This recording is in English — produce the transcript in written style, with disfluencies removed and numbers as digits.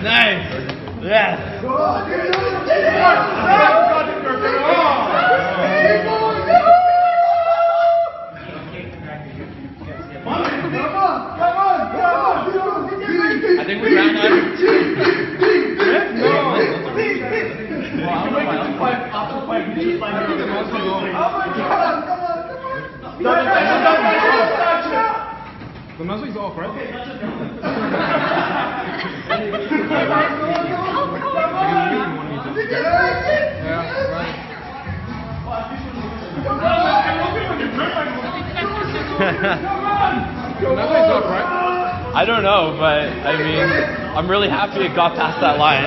Nice. Yes. I think we ran out. The music's off, right? I don't know, but I mean, I'm really happy it got past that line.